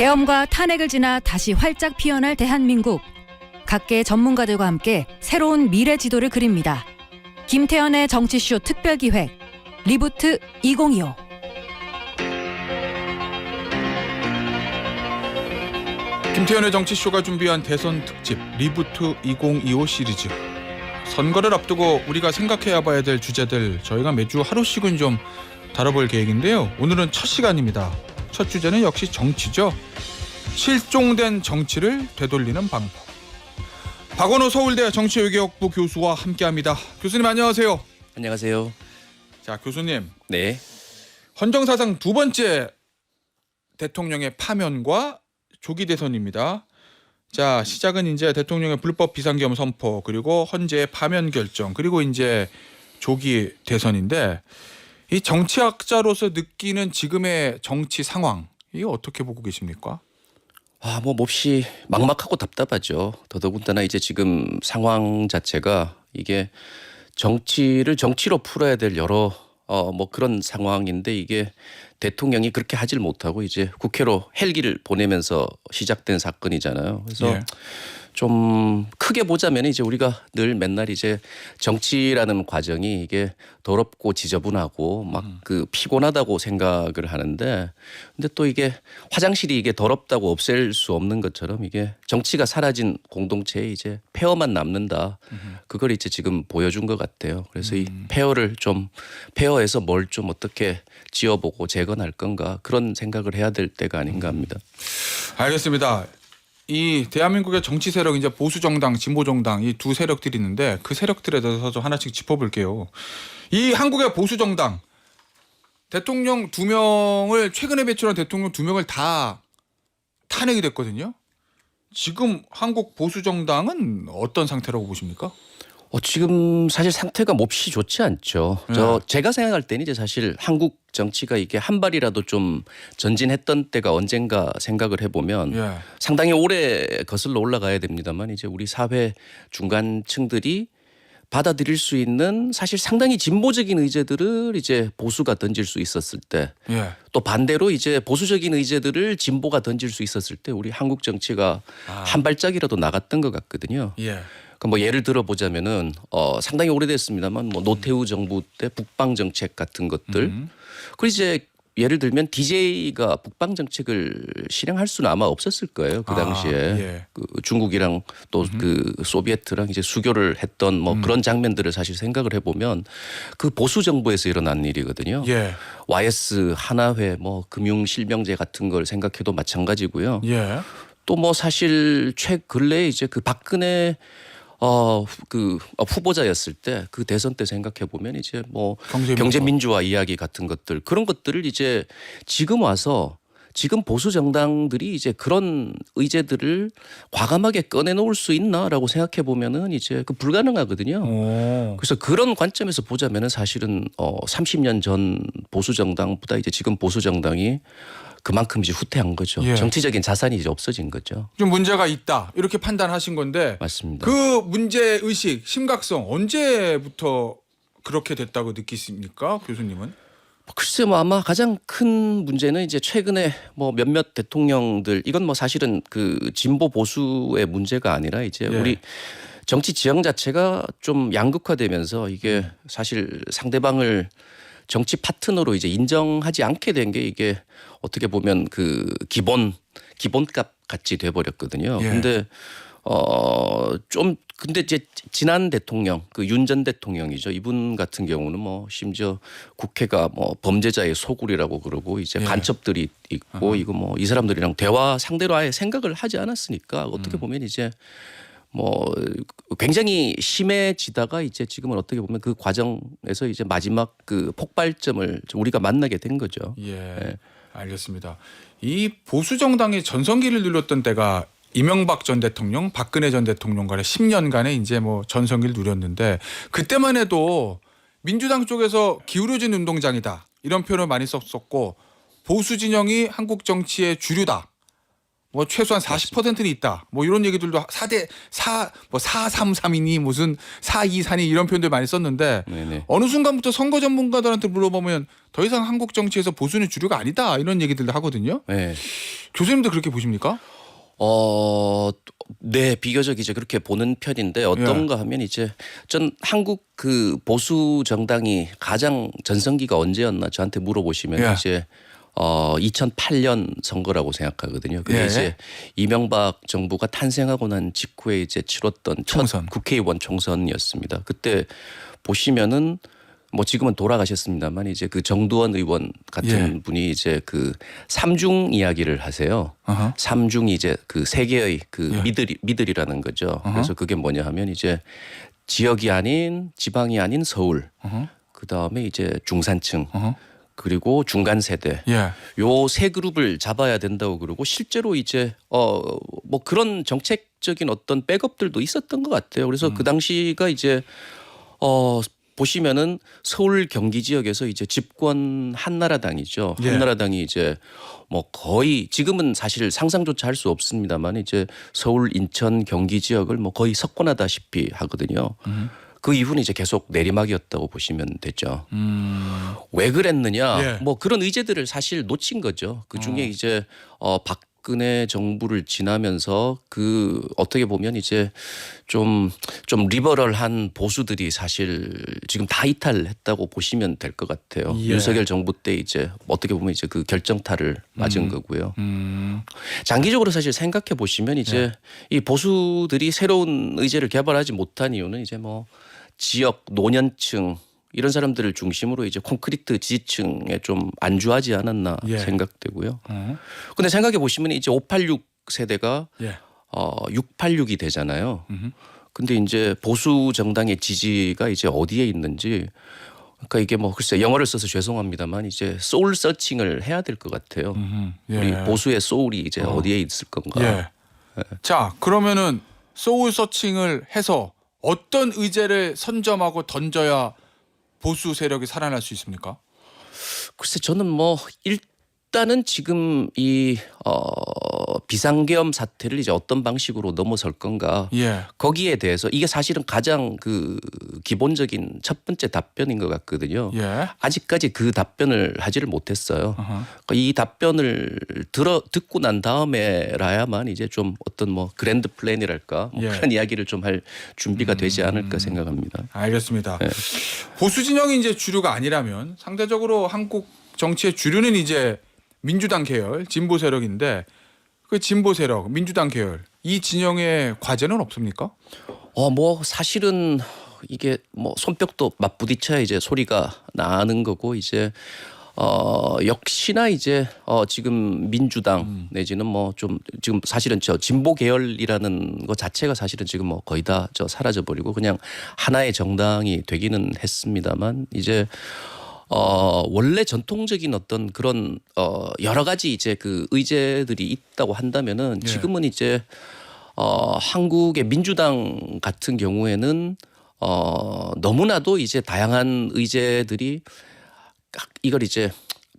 계엄과 탄핵을 지나 다시 활짝 피어날 대한민국. 각계 전문가들과 함께 새로운 미래 지도를 그립니다. 김태현의 정치쇼 특별기획 리부트 2025. 김태현의 정치쇼가 준비한 대선 특집 리부트 2025 시리즈. 선거를 앞두고 우리가 생각해야 봐야 될 주제들 저희가 매주 하루씩은 좀 다뤄볼 계획인데요. 오늘은 첫 시간입니다. 첫 주제는 역시 정치죠. 실종된 정치를 되돌리는 방법. 박원호 서울대 정치외교학부 교수와 함께합니다. 교수님 안녕하세요. 안녕하세요. 자, 교수님. 네. 헌정사상 두 번째 대통령의 파면과 조기 대선입니다. 자, 시작은 이제 대통령의 불법 비상계엄 선포, 그리고 헌재의 파면 결정, 그리고 이제 조기 대선인데, 이 정치학자로서 느끼는 지금의 정치 상황, 이거 어떻게 보고 계십니까? 뭐 몹시 막막하고 답답하죠. 더더군다나 이제 지금 상황 자체가 이게 정치를 정치로 풀어야 될 여러 뭐 그런 상황인데, 이게 대통령이 그렇게 하질 못하고 이제 국회로 헬기를 보내면서 시작된 사건이잖아요. 그래서 예. 좀 크게 보자면 이제 우리가 늘 맨날 이제 정치라는 과정이 이게 더럽고 지저분하고 막 그 피곤하다고 생각을 하는데, 근데 또 이게 화장실이 이게 더럽다고 없앨 수 없는 것처럼 이게 정치가 사라진 공동체에 이제 폐허만 남는다. 그걸 이제 지금 보여준 것 같아요. 그래서 이 폐허를 좀 폐허해서 뭘 좀 어떻게 지어보고 재건할 건가, 그런 생각을 해야 될 때가 아닌가 합니다. 알겠습니다. 이 대한민국의 정치 세력, 이제 보수 정당, 진보 정당, 이 두 세력들이 있는데 그 세력들에 대해서 좀 하나씩 짚어볼게요. 이 한국의 보수 정당, 대통령 2명을 최근에 배출한 대통령 2명을 다 탄핵이 됐거든요. 지금 한국 보수 정당은 어떤 상태라고 보십니까? 지금 사실 상태가 몹시 좋지 않죠. 제가 생각할 때는 이제 사실 한국 정치가 이게 한 발이라도 좀 전진했던 때가 언젠가 생각을 해보면 예. 상당히 오래 거슬러 올라가야 됩니다만, 이제 우리 사회 중간층들이 받아들일 수 있는 사실 상당히 진보적인 의제들을 이제 보수가 던질 수 있었을 때, 예. 또 반대로 이제 보수적인 의제들을 진보가 던질 수 있었을 때 우리 한국 정치가 한 발짝이라도 나갔던 것 같거든요. 예. 뭐 예를 들어 보자면은 상당히 오래됐습니다만 뭐 노태우 정부 때 북방 정책 같은 것들, 그리고 이제 예를 들면 DJ가 북방 정책을 실행할 수는 아마 없었을 거예요. 그 당시에 예. 그 중국이랑 또 그 소비에트랑 이제 수교를 했던 뭐 그런 장면들을 사실 생각을 해보면 그 보수 정부에서 일어난 일이거든요. 예. YS 하나회 뭐 금융 실명제 같은 걸 생각해도 마찬가지고요. 예. 또 뭐 사실 근래에 이제 그 박근혜 후보자였을 때 그 대선 때 생각해 보면 이제 뭐 경제민주화 이야기 같은 것들, 그런 것들을 이제 지금 와서 지금 보수 정당들이 이제 그런 의제들을 과감하게 꺼내놓을 수 있나라고 생각해 보면은 이제 그 불가능하거든요. 그래서 그런 관점에서 보자면은 사실은 30년 전 보수 정당보다 이제 지금 보수 정당이 그만큼 이제 후퇴한 거죠. 예. 정치적인 자산이 이제 없어진 거죠. 좀 문제가 있다 이렇게 판단하신 건데, 맞습니다. 그 문제 의식, 심각성 언제부터 그렇게 됐다고 느끼십니까, 교수님은? 글쎄 뭐 아마 가장 큰 문제는 이제 최근에 뭐 몇몇 대통령들, 이건 뭐 사실은 그 진보 보수의 문제가 아니라 이제 예. 우리 정치 지형 자체가 좀 양극화되면서 이게 사실 상대방을 정치 파트너로 이제 인정하지 않게 된 게 이게 어떻게 보면 그 기본값 같이 돼 버렸거든요. 예. 근데 근데 이제 지난 대통령 그 윤 전 대통령이죠. 이분 같은 경우는 뭐 심지어 국회가 뭐 범죄자의 소굴이라고 그러고 이제 예. 간첩들이 있고 이거 뭐 이 사람들이랑 대화 상대로 아예 생각을 하지 않았으니까 어떻게 보면 이제 뭐 굉장히 심해지다가 이제 지금은 어떻게 보면 그 과정에서 이제 마지막 그 폭발점을 우리가 만나게 된 거죠. 예. 알겠습니다. 이 보수 정당이 전성기를 누렸던 때가 이명박 전 대통령, 박근혜 전 대통령 간의 10년간의 이제 뭐 전성기를 누렸는데, 그때만 해도 민주당 쪽에서 기울어진 운동장이다 이런 표현을 많이 썼었고, 보수 진영이 한국 정치의 주류다 뭐 최소한 40%는 있다. 뭐 이런 얘기들도 4대 4 뭐 433이니 무슨 424니 이런 표현들 많이 썼는데 네네. 어느 순간부터 선거 전문가들한테 물어보면 더 이상 한국 정치에서 보수는 주류가 아니다 이런 얘기들도 하거든요. 네. 교수님도 그렇게 보십니까? 네, 비교적 이제 그렇게 보는 편인데 어떤가 하면 이제 전 한국 그 보수 정당이 가장 전성기가 언제였나 저한테 물어보시면 예. 이제 2008년 선거라고 생각하거든요. 그게 예. 이제 이명박 정부가 탄생하고 난 직후에 이제 치렀던 총선. 첫 국회의원 총선이었습니다. 그때 보시면은 뭐 지금은 돌아가셨습니다만 이제 그 정두원 의원 같은 예. 분이 이제 그 삼중 이야기를 하세요. 어허. 삼중이 이제 그 세 개의 그 예. 미들이라는 거죠. 어허. 그래서 그게 뭐냐 하면 이제 지역이 아닌 지방이 아닌 서울, 어허. 그 다음에 이제 중산층, 어허. 그리고 중간 세대. 예. 요 세 그룹을 잡아야 된다고 그러고 실제로 이제 뭐 그런 정책적인 어떤 백업들도 있었던 것 같아요. 그래서 그 당시가 이제 보시면은 서울 경기 지역에서 이제 집권 한나라당이죠. 예. 한나라당이 이제 뭐 거의 지금은 사실 상상조차 할 수 없습니다만 이제 서울, 인천, 경기 지역을 뭐 거의 석권하다시피 하거든요. 그 이후는 이제 계속 내리막이었다고 보시면 되죠. 왜 그랬느냐? 예. 뭐 그런 의제들을 사실 놓친 거죠. 그 중에 이제 박근혜 정부를 지나면서 그 어떻게 보면 이제 좀 리버럴한 보수들이 사실 지금 다 이탈했다고 보시면 될 것 같아요. 예. 윤석열 정부 때 이제 어떻게 보면 이제 그 결정타를 맞은 거고요. 음. 장기적으로 사실 생각해 보시면 이제 이 보수들이 새로운 의제를 개발하지 못한 이유는 이제 뭐 지역 노년층 이런 사람들을 중심으로 이제 콘크리트 지지층에 좀 안주하지 않았나 예. 생각되고요. 어. 근데 생각해 보시면 이제 586 세대가 예. 686이 되잖아요. 음흠. 근데 이제 보수 정당의 지지가 이제 어디에 있는지 그러니까 이게 뭐 글쎄 영어를 써서 죄송합니다만 이제 소울 서칭을 해야 될 것 같아요. 예. 우리 보수의 소울이 이제 어디에 있을 건가. 예. 자, 그러면은 소울 서칭을 해서 어떤 의제를 선점하고 던져야 보수 세력이 살아날 수 있습니까? 글쎄 저는 뭐 일단은 지금 이 비상계엄 사태를 이제 어떤 방식으로 넘어설 건가 예. 거기에 대해서 이게 사실은 가장 그 기본적인 첫 번째 답변인 것 같거든요. 예. 아직까지 그 답변을 하지를 못했어요. 어허. 그러니까 이 답변을 듣고 난 다음에라야만 이제 좀 어떤 뭐 그랜드 플랜이랄까 뭐 예. 그런 이야기를 좀 할 준비가 되지 않을까 생각합니다. 알겠습니다. 네. 보수 진영이 이제 주류가 아니라면 상대적으로 한국 정치의 주류는 이제 민주당 계열, 진보 세력인데 그 진보 세력, 민주당 계열 이 진영의 과제는 없습니까? 뭐 사실은 이게 뭐 손뼉도 맞부딪혀야 이제 소리가 나는 거고 이제 역시나 이제 지금 민주당 내지는 뭐 좀 지금 사실은 저 진보 계열이라는 것 자체가 사실은 지금 뭐 거의 다 저 사라져 버리고 그냥 하나의 정당이 되기는 했습니다만 이제 원래 전통적인 어떤 그런 여러 가지 이제 그 의제들이 있다고 한다면은 예. 지금은 이제 한국의 민주당 같은 경우에는 너무나도 이제 다양한 의제들이 이걸 이제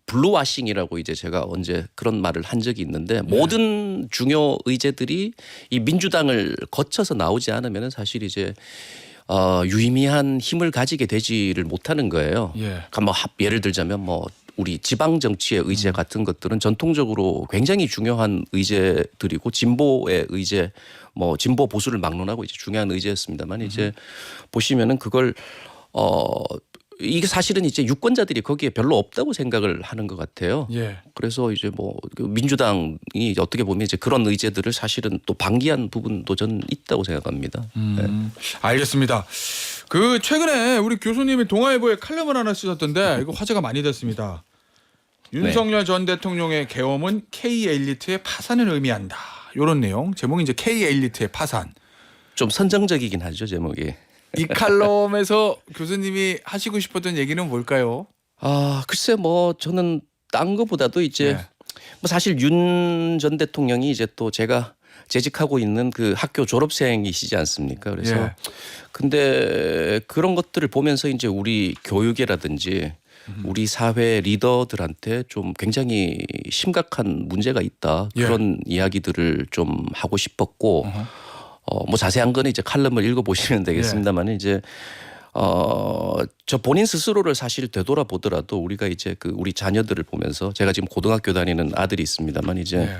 블루와싱이라고 이제 제가 언제 그런 말을 한 적이 있는데 모든 중요 의제들이 이 민주당을 거쳐서 나오지 않으면은 사실 이제 유의미한 힘을 가지게 되지를 못하는 거예요. 예. 그러니까 뭐 예를 들자면 뭐 우리 지방 정치의 의제 같은 것들은 전통적으로 굉장히 중요한 의제들이고 진보의 의제, 뭐 진보 보수를 막론하고 이제 중요한 의제였습니다만 이제 보시면은 그걸 이게 사실은 이제 유권자들이 거기에 별로 없다고 생각을 하는 것 같아요. 예. 그래서 이제 뭐 민주당이 어떻게 보면 이제 그런 의제들을 사실은 또 방기한 부분도 저는 있다고 생각합니다. 알겠습니다. 그 최근에 우리 교수님이 동아일보에 칼럼을 하나 쓰셨던데 이거 화제가 많이 됐습니다. 윤석열 전 대통령의 계엄은 K 엘리트의 파산을 의미한다. 이런 내용. 제목이 이제 K 엘리트의 파산. 좀 선정적이긴 하죠 제목이. 이 칼럼에서 교수님이 하시고 싶었던 얘기는 뭘까요? 글쎄 뭐 저는 딴 거보다도 이제 네. 뭐 사실 윤 전 대통령이 이제 또 제가 재직하고 있는 그 학교 졸업생이시지 않습니까? 그래서 예. 근데 그런 것들을 보면서 이제 우리 교육이라든지 우리 사회 리더들한테 좀 굉장히 심각한 문제가 있다. 예. 그런 이야기들을 좀 하고 싶었고 뭐 자세한 거는 이제 칼럼을 읽어보시면 되겠습니다만 이제 저 본인 스스로를 사실 되돌아보더라도 우리가 이제 그 우리 자녀들을 보면서 제가 지금 고등학교 다니는 아들이 있습니다만 이제 예.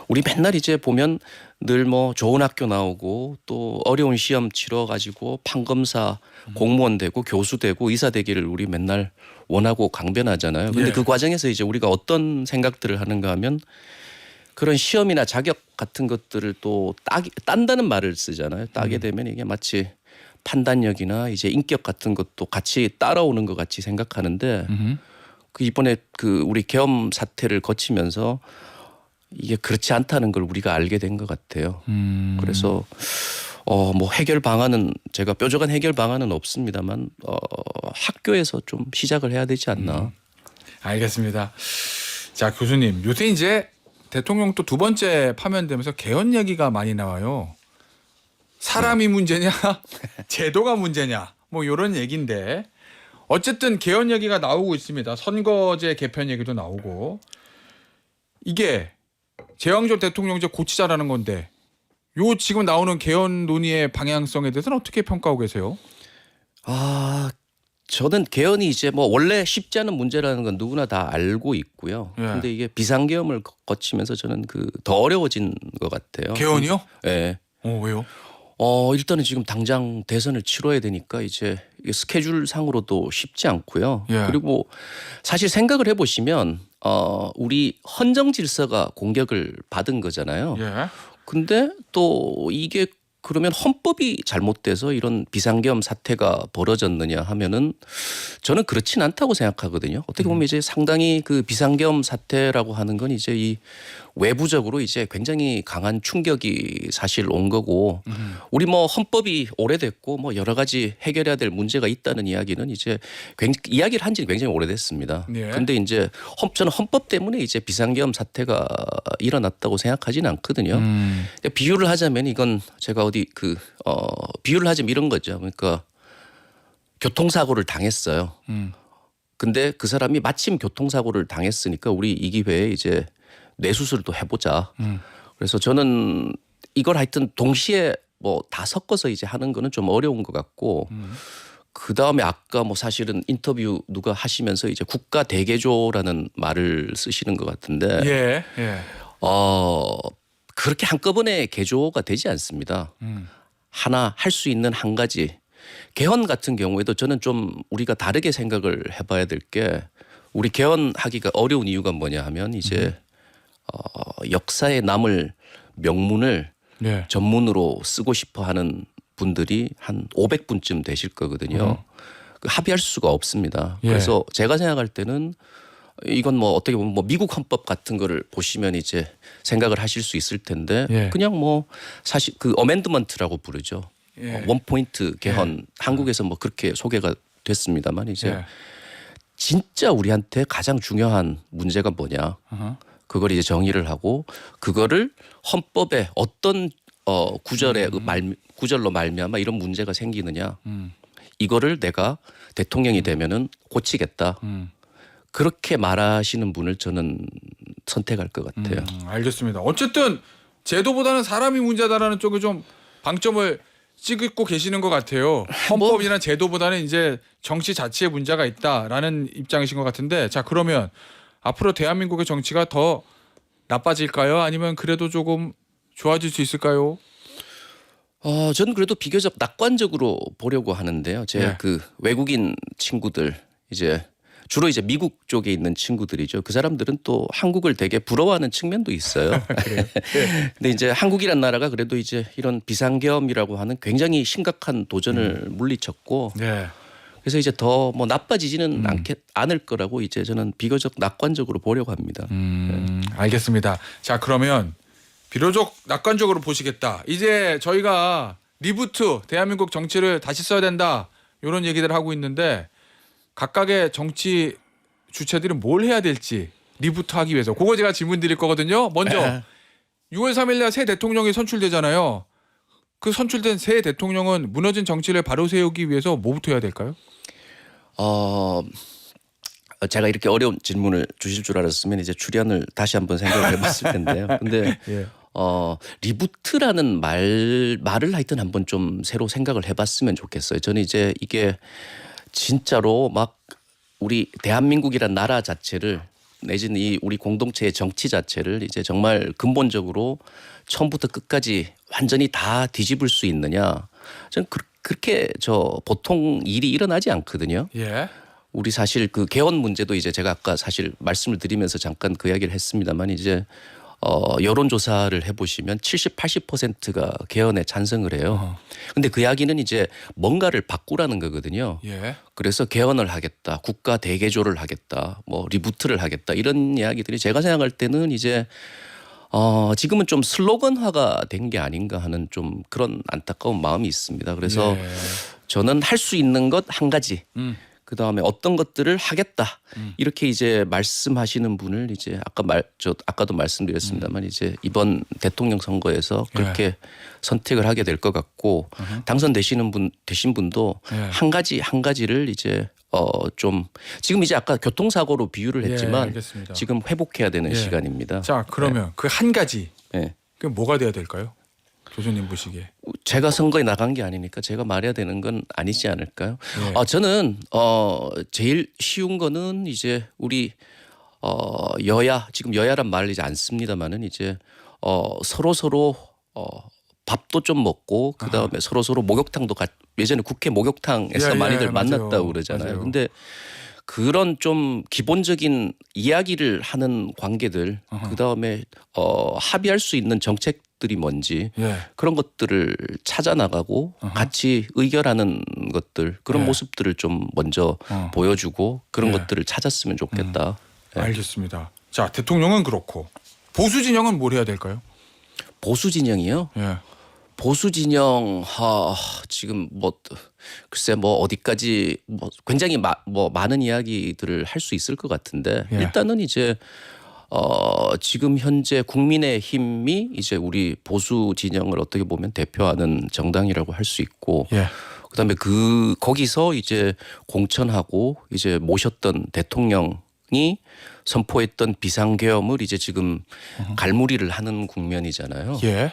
우리 맨날 이제 보면 늘 뭐 좋은 학교 나오고 또 어려운 시험 치러 가지고 판검사 공무원 되고 교수 되고 의사 되기를 우리 맨날 원하고 강변하잖아요. 근데 예. 그 과정에서 이제 우리가 어떤 생각들을 하는가 하면 그런 시험이나 자격 같은 것들을 또 딴다는 말을 쓰잖아요. 따게 되면 이게 마치 판단력이나 이제 인격 같은 것도 같이 따라오는 것 같이 생각하는데 그 이번에 그 우리 계엄 사태를 거치면서 이게 그렇지 않다는 걸 우리가 알게 된 것 같아요. 그래서 뭐 해결 방안은 제가 뾰족한 해결 방안은 없습니다만 학교에서 좀 시작을 해야 되지 않나. 알겠습니다. 자, 교수님, 요새 이제 대통령 또 두 번째 파면되면서 개헌 얘기가 많이 나와요. 사람이 문제냐, 제도가 문제냐, 뭐 이런 얘기인데 어쨌든 개헌 얘기가 나오고 있습니다. 선거제 개편 얘기도 나오고 이게 제왕적 대통령제 고치자라는 건데 요 지금 나오는 개헌 논의의 방향성에 대해서는 어떻게 평가하고 계세요? 저는 개헌이 이제 뭐 원래 쉽지 않은 문제라는 건 누구나 다 알고 있고요. 예. 근데 이게 비상계엄을 거치면서 저는 그 더 어려워진 것 같아요. 개헌이요? 네. 왜요? 일단은 지금 당장 대선을 치러야 되니까 이제 이게 스케줄 상으로도 쉽지 않고요. 예. 그리고 사실 생각을 해보시면 우리 헌정 질서가 공격을 받은 거잖아요. 예. 근데 또 이게 그러면 헌법이 잘못돼서 이런 비상계엄 사태가 벌어졌느냐 하면은 저는 그렇진 않다고 생각하거든요. 어떻게 보면 이제 상당히 그 비상계엄 사태라고 하는 건 이제 이 외부적으로 이제 굉장히 강한 충격이 사실 온 거고 우리 뭐 헌법이 오래됐고 뭐 여러 가지 해결해야 될 문제가 있다는 이야기는 이제 이야기를 한 지 굉장히 오래됐습니다. 예. 근데 이제 저는 헌법 때문에 이제 비상계엄 사태가 일어났다고 생각하지는 않거든요. 비유를 하자면 이건 제가 어디 비유를 하자면 이런 거죠. 그러니까 교통사고를 당했어요. 근데 그 사람이 마침 교통사고를 당했으니까 우리 이 기회에 이제 뇌수술도 해보자. 그래서 저는 이걸 하여튼 동시에 뭐 다 섞어서 이제 하는 거는 좀 어려운 것 같고 그 다음에 아까 뭐 사실은 인터뷰 누가 하시면서 이제 국가 대개조라는 말을 쓰시는 것 같은데 예. 예. 그렇게 한꺼번에 개조가 되지 않습니다. 하나 할 수 있는 한 가지 개헌 같은 경우에도 저는 좀 우리가 다르게 생각을 해봐야 될 게 우리 개헌하기가 어려운 이유가 뭐냐 하면 이제 역사에 남을 명문을 예. 전문으로 쓰고 싶어하는 분들이 한 500분쯤 되실 거거든요. 그 합의할 수가 없습니다. 예. 그래서 제가 생각할 때는 이건 뭐 어떻게 보면 뭐 미국 헌법 같은 거를 보시면 이제 생각을 하실 수 있을 텐데 예. 그냥 뭐 사실 그 어멘드먼트라고 부르죠. 예. 원포인트 개헌 한국에서 뭐 그렇게 소개가 됐습니다만 이제 예. 진짜 우리한테 가장 중요한 문제가 뭐냐. 그걸 이제 정의를 하고 그거를 헌법에 어떤 구절로 말미암아 이런 문제가 생기느냐. 이거를 내가 대통령이 되면은 고치겠다. 그렇게 말하시는 분을 저는 선택할 것 같아요. 알겠습니다. 어쨌든 제도보다는 사람이 문제다라는 쪽에 좀 방점을 찍고 계시는 것 같아요. 헌법이나 제도보다는 이제 정치 자체에 문제가 있다라는 입장이신 것 같은데 자 그러면 앞으로 대한민국의 정치가 더 나빠질까요? 아니면 그래도 조금 좋아질 수 있을까요? 저는 그래도 비교적 낙관적으로 보려고 하는데요. 제 네. 그 외국인 친구들 이제 주로 이제 미국 쪽에 있는 친구들이죠. 그 사람들은 또 한국을 되게 부러워하는 측면도 있어요. 근데 이제 한국이란 나라가 그래도 이제 이런 비상계엄이라고 하는 굉장히 심각한 도전을 물리쳤고 네. 그래서 이제 더 뭐 나빠지지는 않을 거라고 이제 저는 비교적 낙관적으로 보려고 합니다. 알겠습니다. 자 그러면 비교적 낙관적으로 보시겠다. 이제 저희가 리부트 대한민국 정치를 다시 써야 된다 이런 얘기들을 하고 있는데 각각의 정치 주체들은 뭘 해야 될지 리부트하기 위해서 그거 제가 질문 드릴 거거든요. 먼저 6월 3일 날 새 대통령이 선출되잖아요. 그 선출된 새 대통령은 무너진 정치를 바로 세우기 위해서 뭐부터 해야 될까요? 제가 이렇게 어려운 질문을 주실 줄 알았으면 이제 출연을 다시 한번 생각을 해봤을 텐데요. 근데 예. 리부트라는 말을 하여튼 한번 좀 새로 생각을 해봤으면 좋겠어요. 저는 이제 이게 진짜로 막 우리 대한민국이란 나라 자체를 내지는 이 우리 공동체의 정치 자체를 이제 정말 근본적으로 처음부터 끝까지 완전히 다 뒤집을 수 있느냐? 저는 그렇게 보통 일이 일어나지 않거든요. 예. 우리 사실 그 개헌 문제도 이제 제가 아까 사실 말씀을 드리면서 잠깐 그 이야기를 했습니다만 이제 여론조사를 해보시면 70, 80%가 개헌에 찬성을 해요. 근데 그 이야기는 이제 뭔가를 바꾸라는 거거든요. 예. 그래서 개헌을 하겠다, 국가 대개조를 하겠다, 뭐 리부트를 하겠다 이런 이야기들이 제가 생각할 때는 이제 지금은 좀 슬로건화가 된 게 아닌가 하는 좀 그런 안타까운 마음이 있습니다. 그래서 예. 저는 할 수 있는 것 한 가지. 그다음에 어떤 것들을 하겠다 이렇게 이제 말씀하시는 분을 이제 아까도 말씀드렸습니다만 이제 이번 대통령 선거에서 그렇게 선택을 하게 될 것 같고 당선되신 분도 예. 한 가지를 이제 좀 지금 이제 아까 교통사고로 비유를 했지만 알겠습니다. 지금 회복해야 되는 예. 시간입니다. 자, 그러면 그 한 가지 예. 그 뭐가 돼야 될까요? 교수님 보시기에. 제가 선거에 나간 게 아니니까 제가 말해야 되는 건 아니지 않을까요? 예. 저는 제일 쉬운 거는 이제 우리 여야 지금 여야란 말을 이제 안 씁니다만은 이제 서로 밥도 좀 먹고 그다음에 서로 목욕탕도 예전에 국회 목욕탕에서 예, 예, 많이들 맞아요. 만났다고 그러잖아요. 맞아요. 근데 그런 좀 기본적인 이야기를 하는 관계들 그다음에 합의할 수 있는 정책들이 뭔지 예. 그런 것들을 찾아 나가고 같이 의결하는 것들 그런 예. 모습들을 좀 먼저 보여주고 그런 예. 것들을 찾았으면 좋겠다. 예. 알겠습니다. 자, 대통령은 그렇고 보수 진영은 뭘 해야 될까요? 보수 진영이요. 예. 보수 진영 지금 글쎄 어디까지 굉장히 많은 이야기들을 할 수 있을 것 같은데 예. 일단은 이제 지금 현재 국민의힘이 이제 우리 보수 진영을 어떻게 보면 대표하는 정당이라고 할 수 있고 예. 그다음에 거기서 이제 공천하고 이제 모셨던 대통령이 선포했던 비상계엄을 이제 지금 갈무리를 하는 국면이잖아요. 예.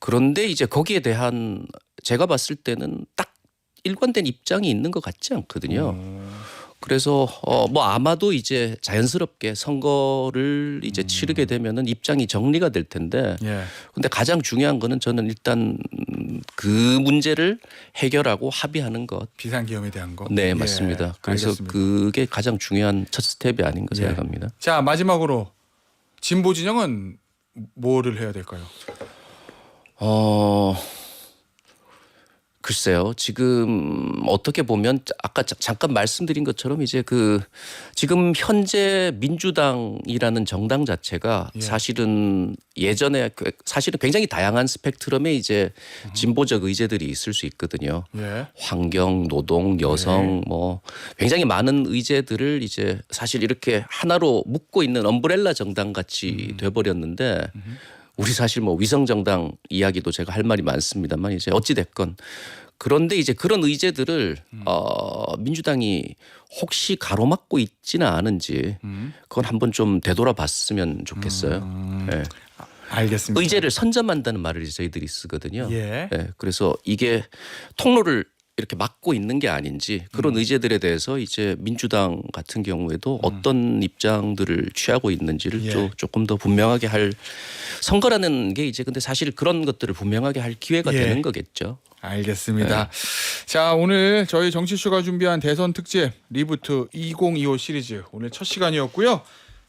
그런데 이제 거기에 대한 제가 봤을 때는 딱 일관된 입장이 있는 것 같지 않거든요. 그래서 아마도 이제 자연스럽게 선거를 이제 치르게 되면은 입장이 정리가 될 텐데. 예. 근데 가장 중요한 거는 저는 일단 그 문제를 해결하고 합의하는 것. 비상기업에 대한 거. 네, 예. 맞습니다. 그래서 알겠습니다. 그게 가장 중요한 첫 스텝이 아닌가 예. 생각합니다. 자, 마지막으로 진보 진영은 뭐를 해야 될까요? 글쎄요. 지금 어떻게 보면 아까 잠깐 말씀드린 것처럼 이제 지금 현재 민주당이라는 정당 자체가 예. 사실은 예전에 사실은 굉장히 다양한 스펙트럼의 이제 진보적 의제들이 있을 수 있거든요. 예. 환경, 노동, 여성 굉장히 많은 의제들을 이제 사실 이렇게 하나로 묶고 있는 엄브렐라 정당 같이 돼버렸는데 우리 사실 위성 정당 이야기도 제가 할 말이 많습니다만 이제 어찌 됐건 그런데 이제 그런 의제들을 민주당이 혹시 가로막고 있지는 않은지 그건 한번 좀 되돌아봤으면 좋겠어요. 네. 알겠습니다. 의제를 선점한다는 말을 이제 저희들이 쓰거든요. 예. 네. 그래서 이게 통로를 이렇게 막고 있는 게 아닌지 그런 의제들에 대해서 이제 민주당 같은 경우에도 어떤 입장들을 취하고 있는지를 예. 조금 더 분명하게 할 선거라는 게 이제 근데 사실 그런 것들을 분명하게 할 기회가 예. 되는 거겠죠. 알겠습니다. 자, 오늘 저희 정치쇼가 준비한 대선 특집 리부트 2025 시리즈 오늘 첫 시간이었고요.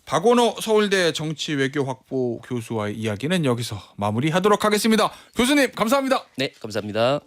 박원호 서울대 정치외교학부 교수와의 이야기는 여기서 마무리하도록 하겠습니다. 교수님 감사합니다. 네, 감사합니다.